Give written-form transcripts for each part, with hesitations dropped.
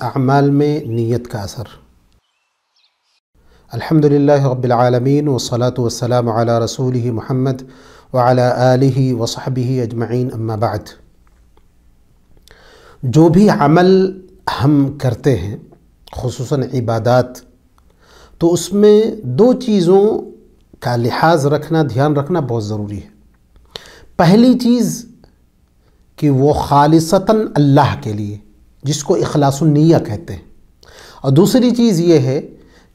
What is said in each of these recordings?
اعمال میں نیت کا اثر۔ الحمدللہ رب العالمین والصلاة والسلام علی رسولہ محمد وعلی آلہ وصحبہ اجمعین، اما بعد۔ جو بھی عمل ہم کرتے ہیں خصوصاً عبادات، تو اس میں دو چیزوں کا لحاظ رکھنا، دھیان رکھنا بہت ضروری ہے۔ پہلی چیز کہ وہ خالصتاً اللہ کے لیے، جس کو اخلاص النیہ کہتے ہیں، اور دوسری چیز یہ ہے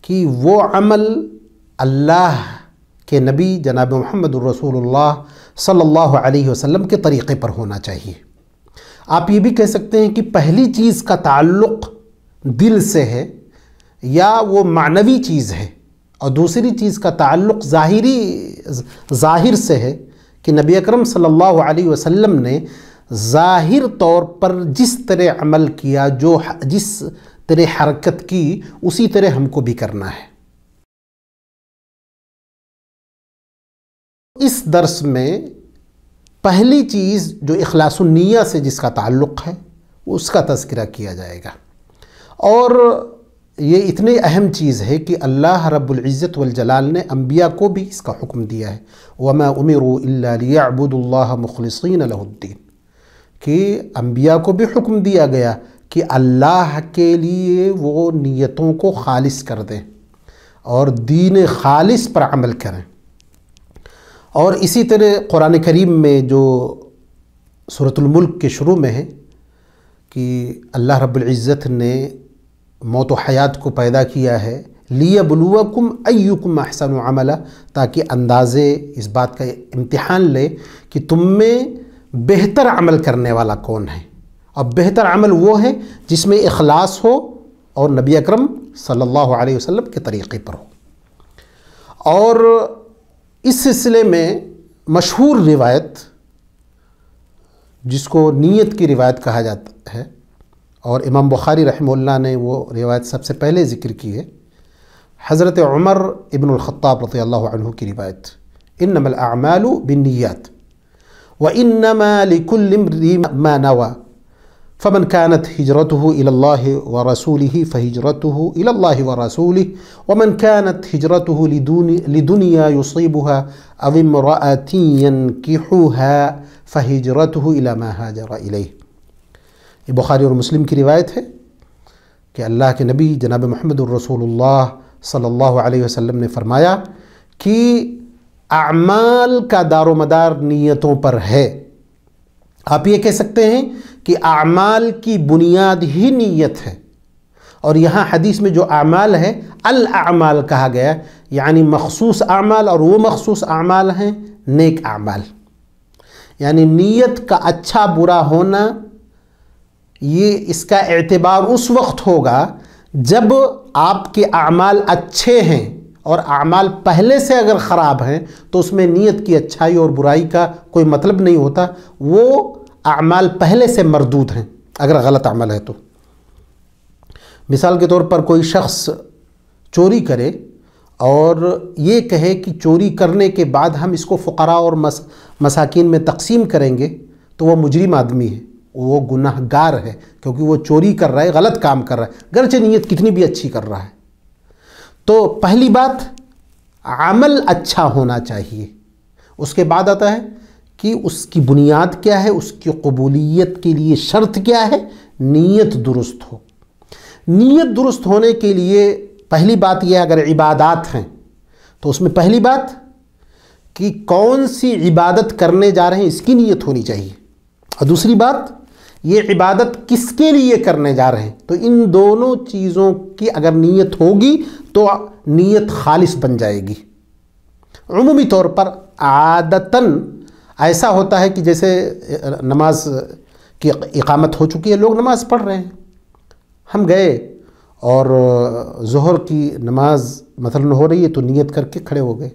کہ وہ عمل اللہ کے نبی جناب محمد الرسول اللہ صلی اللہ علیہ وسلم کے طریقے پر ہونا چاہیے۔ آپ یہ بھی کہہ سکتے ہیں کہ پہلی چیز کا تعلق دل سے ہے یا وہ معنوی چیز ہے، اور دوسری چیز کا تعلق ظاہر سے ہے کہ نبی اکرم صلی اللہ علیہ وسلم نے ظاہر طور پر جس طرح عمل کیا، جس طرح حرکت کی، اسی طرح ہم کو بھی کرنا ہے۔ اس درس میں پہلی چیز جو اخلاص النیہ سے جس کا تعلق ہے، اس کا تذکرہ کیا جائے گا، اور یہ اتنی اہم چیز ہے کہ اللہ رب العزت والجلال نے انبیاء کو بھی اس کا حکم دیا ہے، وَمَا أُمِرُوا إِلَّا لِيَعْبُدُوا اللَّهَ مُخْلِصِينَ لَهُ الدِّينَ، کہ انبیاء کو بھی حکم دیا گیا کہ اللہ کے لیے وہ نیتوں کو خالص کر دیں اور دین خالص پر عمل کریں۔ اور اسی طرح قرآن کریم میں جو سورۃ الملک کے شروع میں ہے کہ اللہ رب العزت نے موت و حیات کو پیدا کیا ہے لِيَبْلُوَكُمْ أَيُّكُمْ أَحْسَنُ عَمَلًا، تاکہ اندازے اس بات کا امتحان لے کہ تم میں بہتر عمل کرنے والا کون ہے، اور بہتر عمل وہ ہے جس میں اخلاص ہو اور نبی اکرم صلی اللہ علیہ وسلم کے طریقے پر ہو۔ اور اس سلسلے میں مشہور روایت جس کو نیت کی روایت کہا جاتا ہے، اور امام بخاری رحمہ اللہ نے وہ روایت سب سے پہلے ذکر کی ہے، حضرت عمر ابن الخطاب رضی اللہ عنہ کی روایت، انما الاعمال بالنیات وانما لكل امرئ ما نوى فمن كانت هجرته الى الله ورسوله فهجرته الى الله ورسوله ومن كانت هجرته لدنيا يصيبها او امرأة ينكحها فهجرته الى ما هاجر اليه۔ یہ بخاری اور مسلم کی روایت ہے کہ اللہ کے نبی جناب محمد الرسول اللہ صلی اللہ علیہ وسلم نے فرمایا کہ اعمال کا دار و مدار نیتوں پر ہے۔ آپ یہ کہہ سکتے ہیں کہ اعمال کی بنیاد ہی نیت ہے، اور یہاں حدیث میں جو اعمال ہے الاعمال کہا گیا، یعنی مخصوص اعمال، اور وہ مخصوص اعمال ہیں نیک اعمال۔ یعنی نیت کا اچھا برا ہونا، یہ اس کا اعتبار اس وقت ہوگا جب آپ کے اعمال اچھے ہیں، اور اعمال پہلے سے اگر خراب ہیں تو اس میں نیت کی اچھائی اور برائی کا کوئی مطلب نہیں ہوتا، وہ اعمال پہلے سے مردود ہیں اگر غلط عمل ہے تو۔ مثال کے طور پر کوئی شخص چوری کرے اور یہ کہے کہ چوری کرنے کے بعد ہم اس کو فقراء اور مساکین میں تقسیم کریں گے، تو وہ مجرم آدمی ہے، وہ گناہ گار ہے، کیونکہ وہ چوری کر رہا ہے، غلط کام کر رہا ہے، گرچہ نیت کتنی بھی اچھی کر رہا ہے۔ تو پہلی بات عمل اچھا ہونا چاہیے، اس کے بعد آتا ہے کہ اس کی بنیاد کیا ہے، اس کی قبولیت کے لیے شرط کیا ہے، نیت درست ہو۔ نیت درست ہونے کے لیے پہلی بات یہ، اگر عبادات ہیں تو اس میں پہلی بات کہ کون سی عبادت کرنے جا رہے ہیں اس کی نیت ہونی چاہیے، اور دوسری بات یہ عبادت کس کے لیے کرنے جا رہے ہیں۔ تو ان دونوں چیزوں کی اگر نیت ہوگی تو نیت خالص بن جائے گی۔ عمومی طور پر عادتاً ایسا ہوتا ہے کہ جیسے نماز کی اقامت ہو چکی ہے، لوگ نماز پڑھ رہے ہیں، ہم گئے اور ظہر کی نماز مثلاً ہو رہی ہے تو نیت کر کے کھڑے ہو گئے،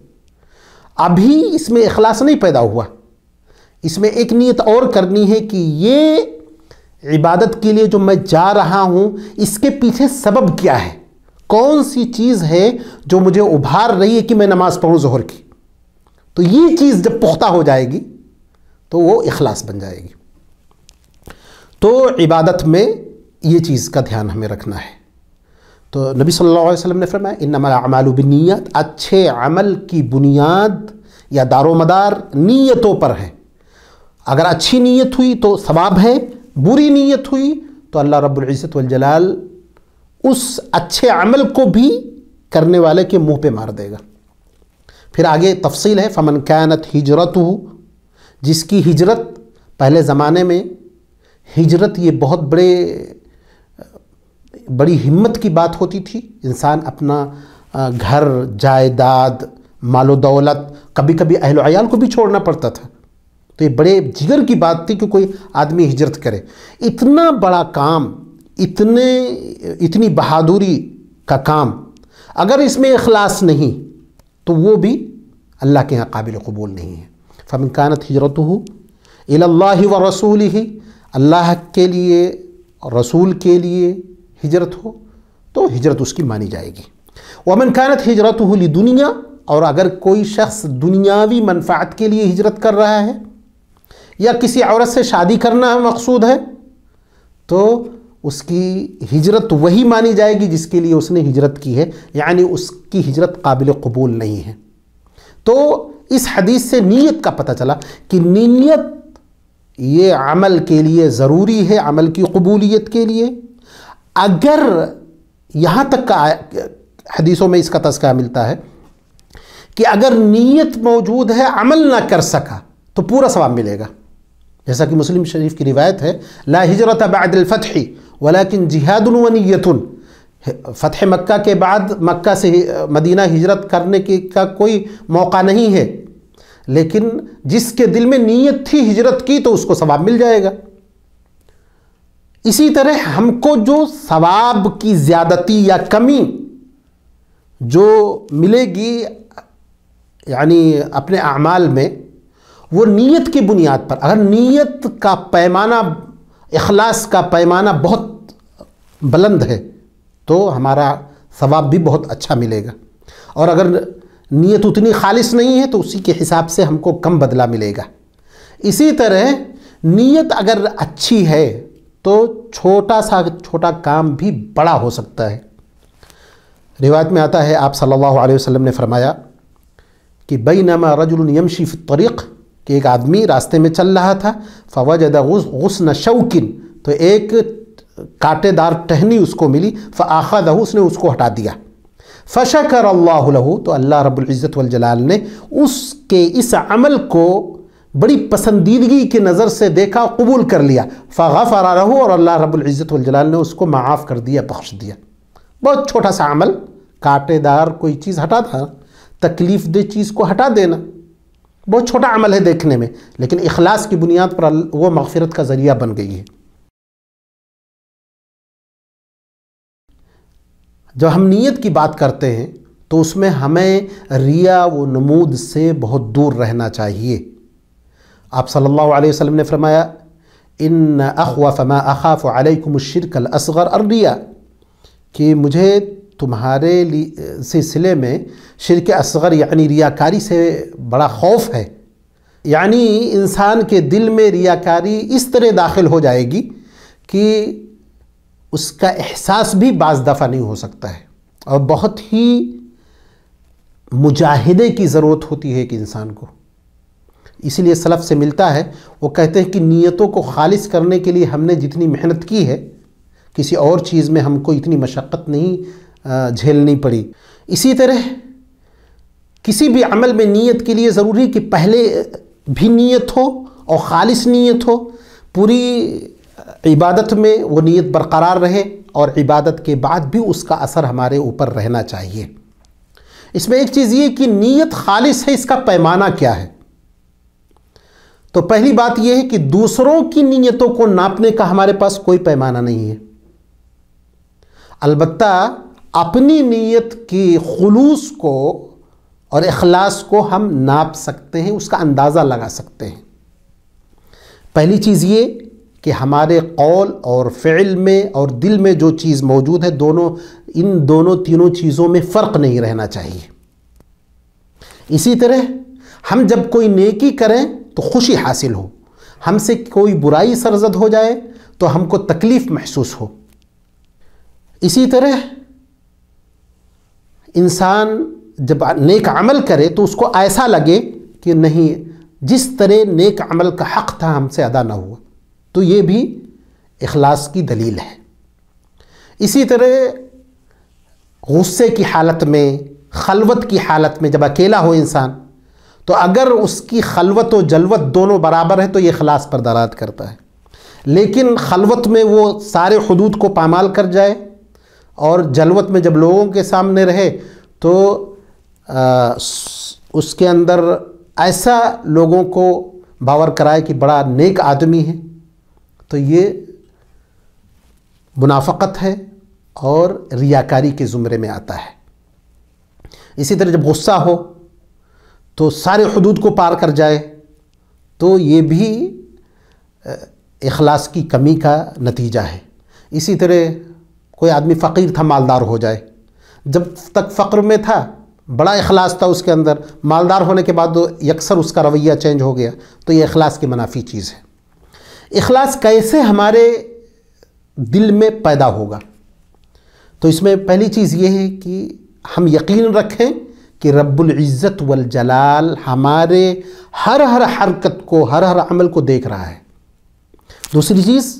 ابھی اس میں اخلاص نہیں پیدا ہوا، اس میں ایک نیت اور کرنی ہے کہ یہ عبادت کے لیے جو میں جا رہا ہوں اس کے پیچھے سبب کیا ہے، کون سی چیز ہے جو مجھے ابھار رہی ہے کہ میں نماز پڑھوں ظہر کی۔ تو یہ چیز جب پختہ ہو جائے گی تو وہ اخلاص بن جائے گی۔ تو عبادت میں یہ چیز کا دھیان ہمیں رکھنا ہے۔ تو نبی صلی اللہ علیہ وسلم نے فرمایا انما الاعمال بالنیات، اچھے عمل کی بنیاد یا دار و مدار نیتوں پر ہے۔ اگر اچھی نیت ہوئی تو ثواب ہے، بری نیت ہوئی تو اللہ رب العزت والجلال اس اچھے عمل کو بھی کرنے والے کے منہ پہ مار دے گا۔ پھر آگے تفصیل ہے، فمن كانت ہجرتہ، جس کی ہجرت، پہلے زمانے میں ہجرت یہ بہت بڑی ہمت کی بات ہوتی تھی، انسان اپنا گھر، جائیداد، مال و دولت، کبھی کبھی اہل و عیال کو بھی چھوڑنا پڑتا تھا، تو یہ بڑے جگر کی بات تھی کہ کوئی آدمی ہجرت کرے۔ اتنا بڑا کام، اتنی بہادری کا کام، اگر اس میں اخلاص نہیں تو وہ بھی اللہ کے یہاں قابل قبول نہیں ہے۔ فمن كانت ہجرتہ الی اللہ ورسولہ، اللہ کے لیے رسول کے لیے ہجرت ہو تو ہجرت اس کی مانی جائے گی۔ ومن كانت ہجرتہ لدنیا، اور اگر کوئی شخص دنیاوی منفعت کے لیے ہجرت کر رہا ہے یا کسی عورت سے شادی کرنا مقصود ہے تو اس کی ہجرت وہی مانی جائے گی جس کے لیے اس نے ہجرت کی ہے، یعنی اس کی ہجرت قابل قبول نہیں ہے۔ تو اس حدیث سے نیت کا پتہ چلا کہ نیت یہ عمل کے لیے ضروری ہے، عمل کی قبولیت کے لیے۔ اگر یہاں تک کا حدیثوں میں اس کا تذکرہ ملتا ہے کہ اگر نیت موجود ہے، عمل نہ کر سکا تو پورا ثواب ملے گا، جیسا کہ مسلم شریف کی روایت ہے، لا ہجرت بعد الفتح ولیکن جہاد و نیت، فتح مکہ کے بعد مکہ سے مدینہ ہجرت کرنے کا کوئی موقع نہیں ہے، لیکن جس کے دل میں نیت تھی ہجرت کی تو اس کو ثواب مل جائے گا۔ اسی طرح ہم کو جو ثواب کی زیادتی یا کمی جو ملے گی یعنی اپنے اعمال میں، وہ نیت کی بنیاد پر، اگر نیت کا پیمانہ، اخلاص کا پیمانہ بہت بلند ہے تو ہمارا ثواب بھی بہت اچھا ملے گا، اور اگر نیت اتنی خالص نہیں ہے تو اسی کے حساب سے ہم کو کم بدلہ ملے گا۔ اسی طرح نیت اگر اچھی ہے تو چھوٹا کام بھی بڑا ہو سکتا ہے۔ روایت میں آتا ہے آپ صلی اللہ علیہ وسلم نے فرمایا کہ بینما رجل یمشی فی الطریق، کہ ایک آدمی راستے میں چل رہا تھا، فوجد غصن شوک، تو ایک کانٹے دار ٹہنی اس کو ملی، فآخذہ، اس نے اس کو ہٹا دیا، فشکر اللہ لہ، تو اللہ رب العزت والجلال نے اس کے اس عمل کو بڑی پسندیدگی کی نظر سے دیکھا، قبول کر لیا، فغفر لہ، اور اللہ رب العزت والجلال نے اس کو معاف کر دیا، بخش دیا۔ بہت چھوٹا سا عمل، کانٹے دار کوئی چیز ہٹا تھا، تکلیف دہ چیز کو ہٹا دینا، بہت چھوٹا عمل ہے دیکھنے میں، لیکن اخلاص کی بنیاد پر وہ مغفرت کا ذریعہ بن گئی ہے۔ جب ہم نیت کی بات کرتے ہیں تو اس میں ہمیں ریا و نمود سے بہت دور رہنا چاہیے۔ آپ صلی اللہ علیہ وسلم نے فرمایا ان اخوف ما اخاف علیکم الشرک الاصغر الریا، کہ مجھے تمہارے سلسلے میں شرک اصغر یعنی ریاکاری سے بڑا خوف ہے، یعنی انسان کے دل میں ریاکاری اس طرح داخل ہو جائے گی کہ اس کا احساس بھی بعض دفعہ نہیں ہو سکتا ہے، اور بہت ہی مجاہدے کی ضرورت ہوتی ہے ایک انسان کو۔ اسی لیے سلف سے ملتا ہے، وہ کہتے ہیں کہ نیتوں کو خالص کرنے کے لیے ہم نے جتنی محنت کی ہے، کسی اور چیز میں ہم کو اتنی مشقت نہیں جھیلنی پڑی۔ اسی طرح کسی بھی عمل میں نیت کے لیے ضروری کہ پہلے بھی نیت ہو اور خالص نیت ہو، پوری عبادت میں وہ نیت برقرار رہے، اور عبادت کے بعد بھی اس کا اثر ہمارے اوپر رہنا چاہیے۔ اس میں ایک چیز یہ کہ نیت خالص ہے، اس کا پیمانہ کیا ہے؟ تو پہلی بات یہ ہے کہ دوسروں کی نیتوں کو ناپنے کا ہمارے پاس کوئی پیمانہ نہیں ہے، البتہ اپنی نیت کی خلوص کو اور اخلاص کو ہم ناپ سکتے ہیں، اس کا اندازہ لگا سکتے ہیں۔ پہلی چیز یہ کہ ہمارے قول اور فعل میں اور دل میں جو چیز موجود ہے، ان دونوں تینوں چیزوں میں فرق نہیں رہنا چاہیے۔ اسی طرح ہم جب کوئی نیکی کریں تو خوشی حاصل ہو، ہم سے کوئی برائی سرزد ہو جائے تو ہم کو تکلیف محسوس ہو، اسی طرح انسان جب نیک عمل کرے تو اس کو ایسا لگے کہ نہیں، جس طرح نیک عمل کا حق تھا ہم سے ادا نہ ہوا، تو یہ بھی اخلاص کی دلیل ہے۔ اسی طرح غصے کی حالت میں، خلوت کی حالت میں جب اکیلا ہو انسان، تو اگر اس کی خلوت و جلوت دونوں برابر ہے تو یہ اخلاص پر دلالت کرتا ہے۔ لیکن خلوت میں وہ سارے حدود کو پامال کر جائے اور جلوت میں جب لوگوں کے سامنے رہے تو اس کے اندر ایسا لوگوں کو باور کرائے کہ بڑا نیک آدمی ہے، تو یہ منافقت ہے اور ریاکاری کے زمرے میں آتا ہے۔ اسی طرح جب غصہ ہو تو سارے حدود کو پار کر جائے تو یہ بھی اخلاص کی کمی کا نتیجہ ہے۔ اسی طرح کوئی آدمی فقیر تھا، مالدار ہو جائے، جب تک فقر میں تھا بڑا اخلاص تھا اس کے اندر، مالدار ہونے کے بعد یکسر اس کا رویہ چینج ہو گیا، تو یہ اخلاص کی منافی چیز ہے۔ اخلاص کیسے ہمارے دل میں پیدا ہوگا؟ تو اس میں پہلی چیز یہ ہے کہ ہم یقین رکھیں کہ رب العزت والجلال ہمارے ہر حرکت کو، ہر عمل کو دیکھ رہا ہے۔ دوسری چیز،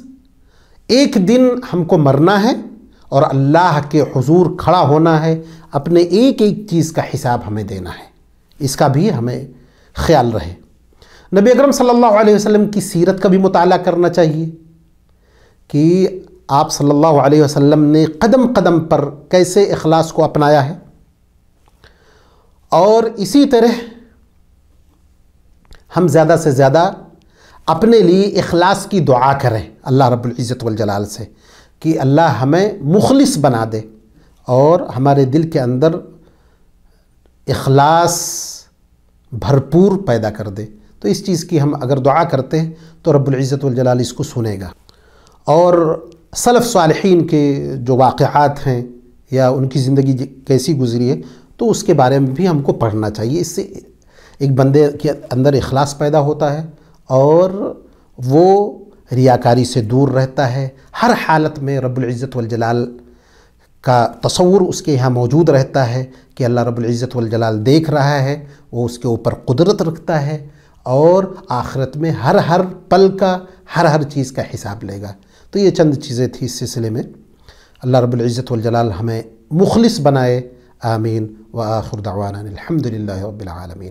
ایک دن ہم کو مرنا ہے اور اللہ کے حضور کھڑا ہونا ہے، اپنے ایک چیز کا حساب ہمیں دینا ہے، اس کا بھی ہمیں خیال رہے۔ نبی اکرم صلی اللہ علیہ وسلم کی سیرت کا بھی مطالعہ کرنا چاہیے کہ آپ صلی اللہ علیہ وسلم نے قدم قدم پر کیسے اخلاص کو اپنایا ہے، اور اسی طرح ہم زیادہ سے زیادہ اپنے لیے اخلاص کی دعا کریں اللہ رب العزت والجلال سے کہ اللہ ہمیں مخلص بنا دے اور ہمارے دل کے اندر اخلاص بھرپور پیدا کر دے۔ تو اس چیز کی ہم اگر دعا کرتے ہیں تو رب العزت والجلال اس کو سنے گا۔ اور سلف صالحین کے جو واقعات ہیں یا ان کی زندگی کیسی گزری ہے تو اس کے بارے میں بھی ہم کو پڑھنا چاہیے۔ اس سے ایک بندے کے اندر اخلاص پیدا ہوتا ہے اور وہ ریاکاری سے دور رہتا ہے، ہر حالت میں رب العزت والجلال کا تصور اس کے یہاں موجود رہتا ہے کہ اللہ رب العزت والجلال دیکھ رہا ہے، وہ اس کے اوپر قدرت رکھتا ہے اور آخرت میں ہر پل کا، ہر چیز کا حساب لے گا۔ تو یہ چند چیزیں تھیں اس سلسلے میں۔ اللہ رب العزت والجلال ہمیں مخلص بنائے، آمین۔ وآخر دعوانا الحمد للہ رب العالمین۔